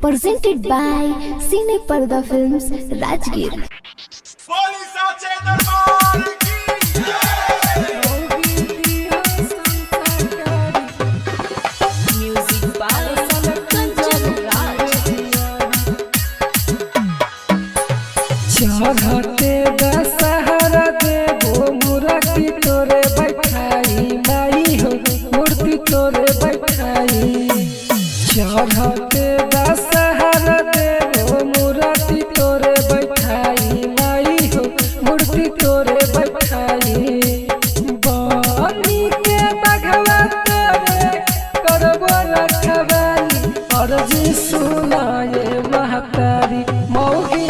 presented by Cine Parda Films, Rajgir. चढ़ते दशहरा देवो मूर्ति तोरे बैठाई माई हो मूर्ति तोरे बैठाई। चढ़ते दशहरा देवो मूर्ति तोरे बैठाई माई हो मूर्ति तोरे बैठाई। बनी के बघवा तोरे करबो रखवाली अर्जी सुनाए महतारी मौगी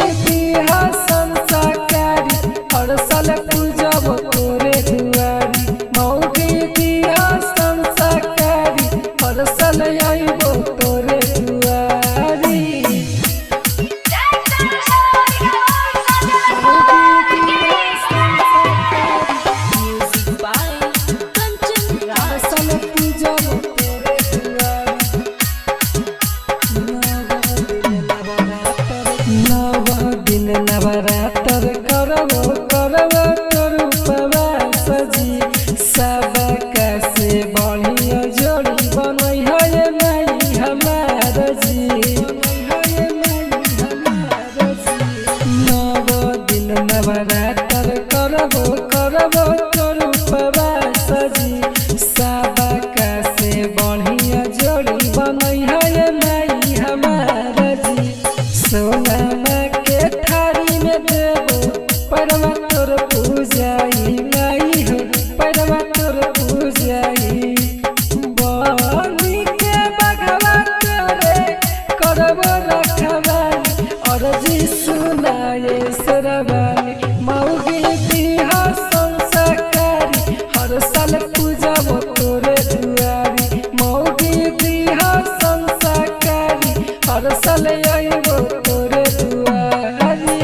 साल पूजब तोरे दुआरी मौगी दिया संस्कारी हर साल आइबो तोरे दुआरी। साल पूजब तोरे दुआरी नव दिन नवरात्र करबो नवरात्र करबो करबो तोर उपवास जी सबका से बढ़िया जोड़ी बनई है नहीं हमार जी। सोना के थारी में देबो परवा तोर पूजाई नहीं हो परवा तोर पूजाई। बनी के बघवा तोरे करबो रखवाली अर्जी सुनाए सरवाली मौगी दिहा संस्कारी हर साल पूजब तोरे दुआरी मौगी दिहा संस्कारी हर साल आइबो तोरे दुआरी।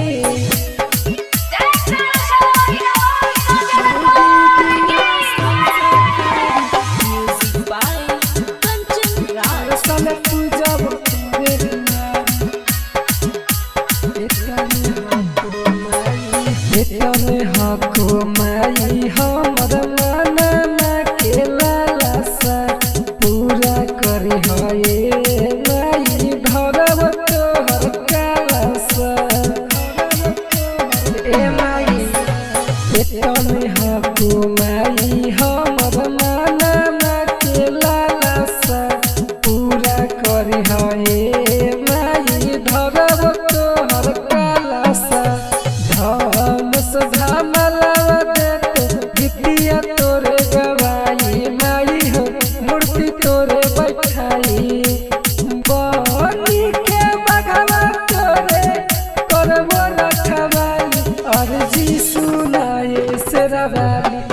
हर साल पूजब तोरे दुआरी हको माई हमर मनमा के लालसा पूरा करी है माई धरब तोहर कालसा। ए माई पेटमे हको माई हमर मनमा के लालसा पूरा करी है माई धरब तोहर कालसा। तोरे गवाई माई हो मूर्ति तोरे बैठाई। बनी के बघवा तोरे करबो रखवाली अर्जी सुनाए शेरवाली